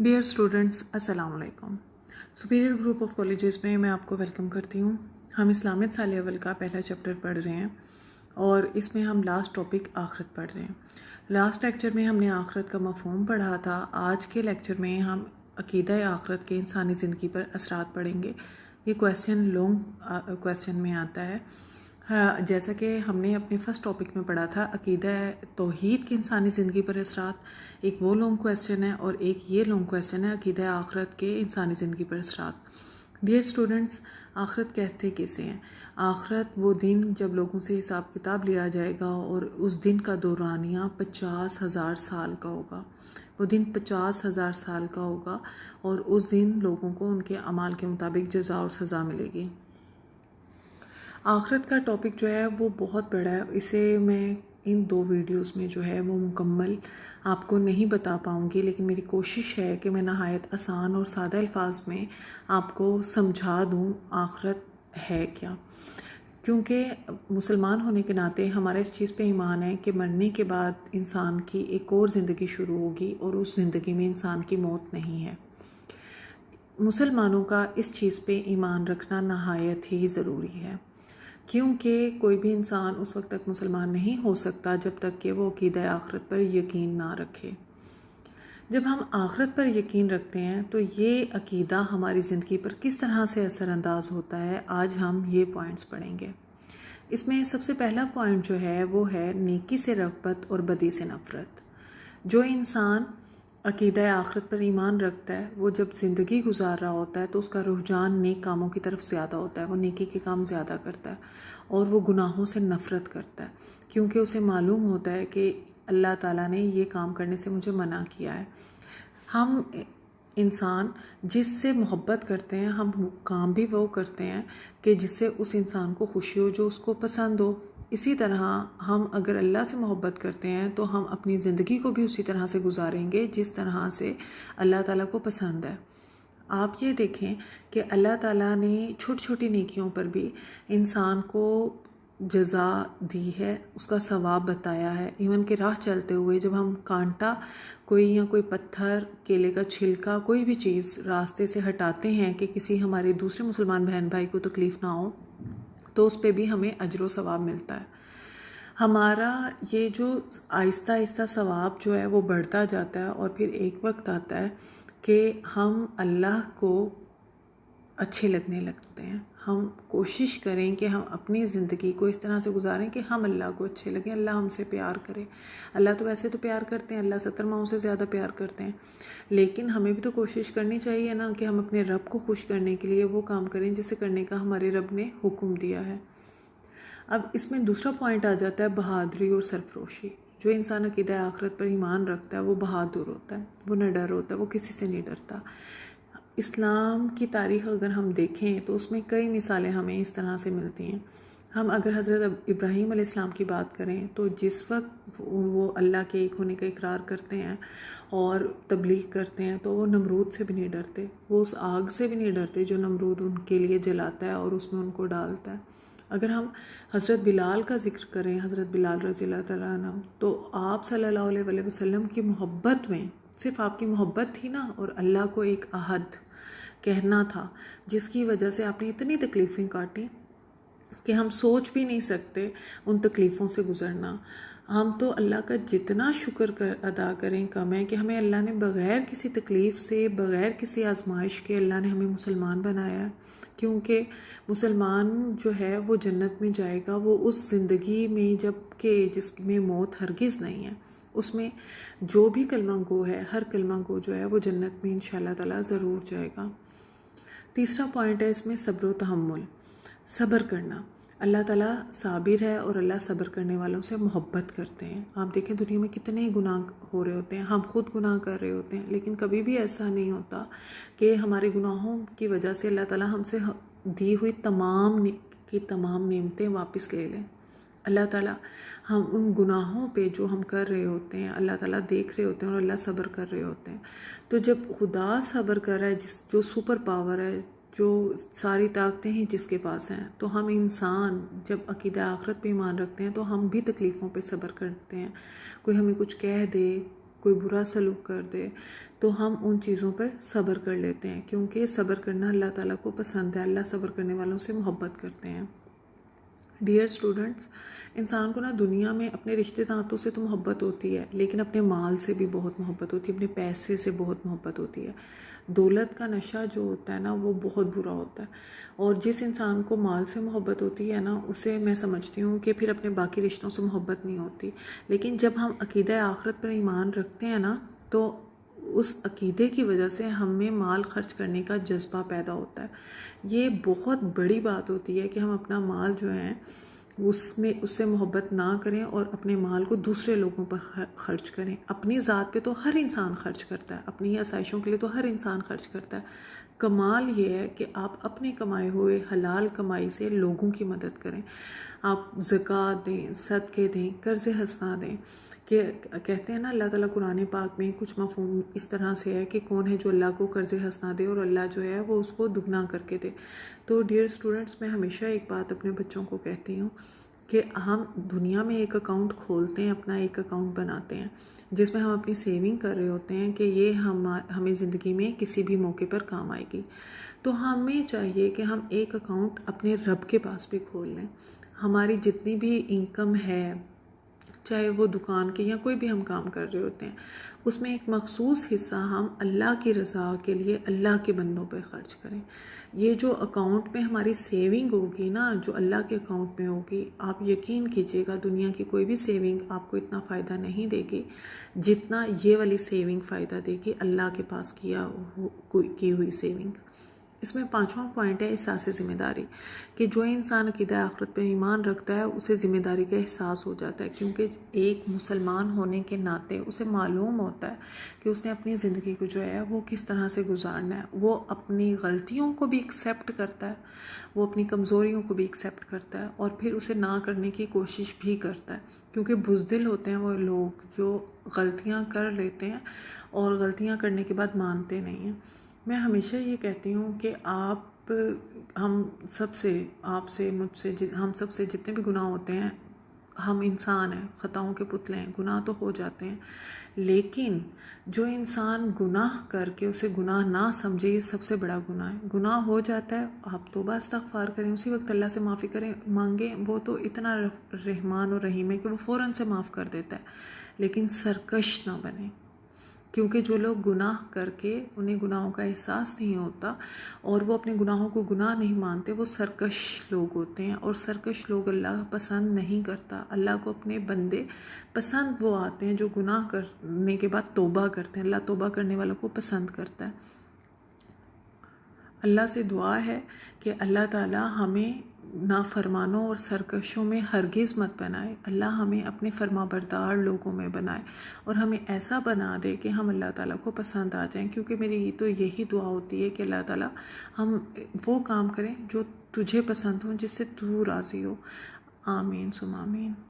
Dear students, अस्सलाम वालेकुम। Superior group of colleges में मैं आपको वेलकम करती हूँ। हम इस्लामियत साल अव्वल का पहला चैप्टर पढ़ रहे हैं और इसमें हम लास्ट टॉपिक आखिरत पढ़ रहे हैं। लास्ट लेक्चर में हमने आखिरत का मफ़हूम पढ़ा था। आज के लेक्चर में हम अकीदा आखिरत के इंसानी ज़िंदगी पर असरात पढ़ेंगे। ये क्वेश्चन लॉन्ग क्वेश्चन में आता है। हाँ, जैसा कि हमने अपने फर्स्ट टॉपिक में पढ़ा था अकीदा तौहीद की इंसानी ज़िंदगी पर असरात, एक वो लॉन्ग क्वेश्चन है और एक ये लॉन्ग क्वेश्चन है अकीदा आखिरत के इंसानी ज़िंदगी पर असरात। डियर स्टूडेंट्स, आखिरत कहते किसे हैं? आखिरत वो दिन जब लोगों से हिसाब किताब लिया जाएगा और उस दिन का दौरानिया 50,000 साल का होगा। वो दिन 50,000 साल का होगा और उस दिन लोगों को उनके अमाल के मुताबिक जज़ा और सज़ा मिलेगी। आखिरत का टॉपिक जो है वो बहुत बड़ा है। इसे मैं इन 2 वीडियोस में जो है वो मुकम्मल आपको नहीं बता पाऊँगी, लेकिन मेरी कोशिश है कि मैं नहायत आसान और सादा अल्फाज में आपको समझा दूँ आखिरत है क्या। क्योंकि मुसलमान होने के नाते हमारा इस चीज़ पे ईमान है कि मरने के बाद इंसान की एक और ज़िंदगी शुरू होगी और उस ज़िंदगी में इंसान की मौत नहीं है। मुसलमानों का इस चीज़ पे ईमान रखना नहायत ही ज़रूरी है, क्योंकि कोई भी इंसान उस वक्त तक मुसलमान नहीं हो सकता जब तक कि वो अकीदा आखिरत पर यकीन ना रखे। जब हम आखिरत पर यकीन रखते हैं तो ये अकीदा हमारी ज़िंदगी पर किस तरह से असरअंदाज होता है, आज हम ये पॉइंट्स पढ़ेंगे। इसमें सबसे पहला पॉइंट जो है वो है नेकी से रग़बत और बदी से नफ़रत। जो इंसान अकीदा आखिरत पर ईमान रखता है वो जब ज़िंदगी गुजार रहा होता है तो उसका रुझान नेक कामों की तरफ ज़्यादा होता है। वो नेकी के काम ज़्यादा करता है और वो गुनाहों से नफ़रत करता है, क्योंकि उसे मालूम होता है कि अल्लाह ताला ने ये काम करने से मुझे मना किया है। हम इंसान जिससे मोहब्बत करते हैं, हम काम भी वो करते हैं कि जिससे उस इंसान को खुशी हो, जो उसको पसंद हो। इसी तरह हम अगर अल्लाह से मोहब्बत करते हैं तो हम अपनी ज़िंदगी को भी उसी तरह से गुजारेंगे जिस तरह से अल्लाह ताला को पसंद है। आप ये देखें कि अल्लाह ताला ने छोटी छोटी नेकियों पर भी इंसान को जज़ा दी है, उसका सवाब बताया है। इवन के राह चलते हुए जब हम कांटा कोई या कोई पत्थर, केले का छिलका, कोई भी चीज़ रास्ते से हटाते हैं कि किसी हमारे दूसरे मुसलमान बहन भाई को तकलीफ़ ना हो, तो उस पे भी हमें अजर व सवाब मिलता है। हमारा ये जो आहिस्ता आहिस्ता सवाब जो है वो बढ़ता जाता है और फिर एक वक्त आता है कि हम अल्लाह को अच्छे लगने लगते हैं। हम कोशिश करें कि हम अपनी ज़िंदगी को इस तरह से गुजारें कि हम अल्लाह को अच्छे लगें, अल्लाह हमसे प्यार करे। अल्लाह तो वैसे तो प्यार करते हैं, अल्लाह 70 माओं से ज़्यादा प्यार करते हैं, लेकिन हमें भी तो कोशिश करनी चाहिए ना कि हम अपने रब को खुश करने के लिए वो काम करें जिसे करने का हमारे रब ने हुक्म दिया है। अब इसमें दूसरा पॉइंट आ जाता है बहादुरी और सरफरोशी। जो इंसान अकीदा आखिरत पर ईमान रखता है वो बहादुर होता है, वो निडर होता है, वो किसी से नहीं डरता। इस्लाम की तारीख़ अगर हम देखें तो उसमें कई मिसालें हमें इस तरह से मिलती हैं। हम अगर हज़रत इब्राहीम अलैहिस्सलाम की बात करें तो जिस वक्त वो अल्लाह के एक होने का इकरार करते हैं और तबलीग करते हैं तो वो नमरूद से भी नहीं डरते, वो उस आग से भी नहीं डरते जो नमरूद उनके लिए जलाता है और उसमें उनको डालता है। अगर हम हज़रत बिलाल का ज़िक्र करें, हज़रत बिलाल रज़ियल्लाहु तआला अन्हु, तो आप सल्लल्लाहु अलैहि वसल्लम की मोहब्बत में सिर्फ आपकी मोहब्बत थी ना, और अल्लाह को एक अहद कहना था जिसकी वजह से आपने इतनी तकलीफ़ें काटी कि हम सोच भी नहीं सकते उन तकलीफ़ों से गुज़रना। हम तो अल्लाह का जितना शुक्र अदा करें कम है कि हमें अल्लाह ने बग़ैर किसी तकलीफ़ से, बग़ैर किसी आजमाइश के अल्लाह ने हमें मुसलमान बनाया है। क्योंकि मुसलमान जो है वो जन्नत में जाएगा वो उस ज़िंदगी में जबकि जिसमें मौत हरगिज़ नहीं है। उसमें जो भी कलमा गो है, हर कलमा गो जो है वो जन्नत में इंशाअल्लाह ताला ज़रूर जाएगा। तीसरा पॉइंट है इसमें सब्र व तहम्मुल, सब्र करना। अल्लाह ताला साबिर है और अल्लाह सब्र करने वालों से मोहब्बत करते हैं। आप देखें दुनिया में कितने गुनाह हो रहे होते हैं, हम खुद गुनाह कर रहे होते हैं, लेकिन कभी भी ऐसा नहीं होता कि हमारे गुनाहों की वजह से अल्लाह ताला हमसे दी हुई तमाम नेमतें वापस ले लें। अल्लाह ताला हम उन गुनाहों पे जो हम कर रहे होते हैं अल्लाह ताला देख रहे होते हैं और अल्लाह सब्र कर रहे होते हैं। तो जब खुदा सब्र कर रहा है, जो सुपर पावर है, जो सारी ताकतें हैं जिसके पास हैं, तो हम इंसान जब अकीदा आखिरत पे ईमान रखते हैं तो हम भी तकलीफ़ों पे सब्र करते हैं। कोई हमें कुछ कह दे, کوئی برا سلوک کر دے تو ہم ان چیزوں پر صبر کر لیتے ہیں، کیونکہ صبر کرنا اللہ تعالیٰ کو پسند ہے، اللہ صبر کرنے والوں سے محبت کرتے ہیں۔ ڈیئر اسٹوڈنٹس، انسان کو دنیا میں اپنے رشتے داروں سے تو محبت ہوتی ہے، لیکن اپنے مال سے بھی بہت محبت ہوتی ہے، اپنے پیسے سے بہت محبت ہوتی ہے۔ دولت کا نشہ جو ہوتا ہے وہ بہت برا ہوتا ہے، اور جس انسان کو مال سے محبت ہوتی ہے اسے میں سمجھتی ہوں کہ پھر اپنے باقی رشتوں سے محبت نہیں ہوتی۔ لیکن جب ہم عقیدہ آخرت پر ایمان رکھتے ہیں تو اس عقیدے کی وجہ سے ہمیں مال خرچ کرنے کا جذبہ پیدا ہوتا ہے۔ یہ بہت بڑی بات ہوتی ہے کہ ہم اپنا مال جو ہے اس سے محبت نہ کریں اور اپنے مال کو دوسرے لوگوں پر خرچ کریں۔ اپنی ذات پہ تو ہر انسان خرچ کرتا ہے، اپنی آسائشوں کے لیے تو ہر انسان خرچ کرتا ہے۔ کمال یہ ہے کہ آپ اپنے کمائے ہوئے حلال کمائی سے لوگوں کی مدد کریں، آپ زکوٰۃ دیں، صدقے دیں، قرض حسنہ دیں۔ کہ کہتے ہیں اللہ تعالیٰ قرآن پاک میں کچھ مفہوم اس طرح سے ہے کہ کون ہے جو اللہ کو قرض حسنہ دے اور اللہ جو ہے وہ اس کو دگنا کر کے دے۔ تو ڈیئر اسٹوڈنٹس، میں ہمیشہ ایک بات اپنے بچوں کو کہتی ہوں کہ ہم دنیا میں ایک اکاؤنٹ کھولتے ہیں، اپنا ایک اکاؤنٹ بناتے ہیں جس میں ہم اپنی سیونگ کر رہے ہوتے ہیں کہ یہ ہمیں زندگی میں کسی بھی موقع پر کام آئے گی۔ تو ہمیں چاہیے کہ ہم ایک اکاؤنٹ اپنے رب کے پاس بھی کھول لیں۔ ہماری جتنی بھی انکم ہے، چاہے وہ دکان کے یا کوئی بھی ہم کام کر رہے ہوتے ہیں، اس میں ایک مخصوص حصہ ہم اللہ کی رضا کے لیے اللہ کے بندوں پہ خرچ کریں۔ یہ جو اکاؤنٹ میں ہماری سیونگ ہوگی جو اللہ کے اکاؤنٹ میں ہوگی، آپ یقین کیجئے گا دنیا کی کوئی بھی سیونگ آپ کو اتنا فائدہ نہیں دے گی جتنا یہ والی سیونگ فائدہ دے گی، اللہ کے پاس کی ہوئی سیونگ۔ اس میں 5واں پوائنٹ ہے احساس ذمہ داری، کہ جو انسان عقیدہ آخرت پر ایمان رکھتا ہے اسے ذمہ داری کا احساس ہو جاتا ہے، کیونکہ ایک مسلمان ہونے کے ناطے اسے معلوم ہوتا ہے کہ اس نے اپنی زندگی کو جو ہے وہ کس طرح سے گزارنا ہے۔ وہ اپنی غلطیوں کو بھی ایکسیپٹ کرتا ہے، وہ اپنی کمزوریوں کو بھی ایکسیپٹ کرتا ہے، اور پھر اسے نہ کرنے کی کوشش بھی کرتا ہے، کیونکہ بزدل ہوتے ہیں وہ لوگ جو غلطیاں کر لیتے ہیں اور غلطیاں کرنے کے بعد مانتے نہیں ہیں۔ میں ہمیشہ یہ کہتی ہوں کہ ہم سب سے، آپ سے، مجھ سے، ہم سب سے جتنے بھی گناہ ہوتے ہیں، ہم انسان ہیں، خطاؤں کے پتلے ہیں، گناہ تو ہو جاتے ہیں، لیکن جو انسان گناہ کر کے اسے گناہ نہ سمجھے، یہ سب سے بڑا گناہ ہے۔ گناہ ہو جاتا ہے، آپ توبہ استغفار کریں، اسی وقت اللہ سے معافی مانگیں، وہ تو اتنا رحمان اور رحیم ہے کہ وہ فوراً سے معاف کر دیتا ہے۔ لیکن سرکش نہ بنیں، کیونکہ جو لوگ گناہ کر کے انہیں گناہوں کا احساس نہیں ہوتا اور وہ اپنے گناہوں کو گناہ نہیں مانتے، وہ سرکش لوگ ہوتے ہیں، اور سرکش لوگ اللہ پسند نہیں کرتا۔ اللہ کو اپنے بندے پسند وہ آتے ہیں جو گناہ کرنے کے بعد توبہ کرتے ہیں، اللہ توبہ کرنے والوں کو پسند کرتا ہے۔ اللہ سے دعا ہے کہ اللہ تعالیٰ ہمیں نافرمانوں اور سرکشوں میں ہرگز مت بنائے، اللہ ہمیں اپنے فرما بردار لوگوں میں بنائے، اور ہمیں ایسا بنا دے کہ ہم اللہ تعالیٰ کو پسند آ جائیں، کیونکہ میری تو یہی دعا ہوتی ہے کہ اللہ تعالیٰ ہم وہ کام کریں جو تجھے پسند ہوں، جس سے تو راضی ہو۔ آمین ثم آمین۔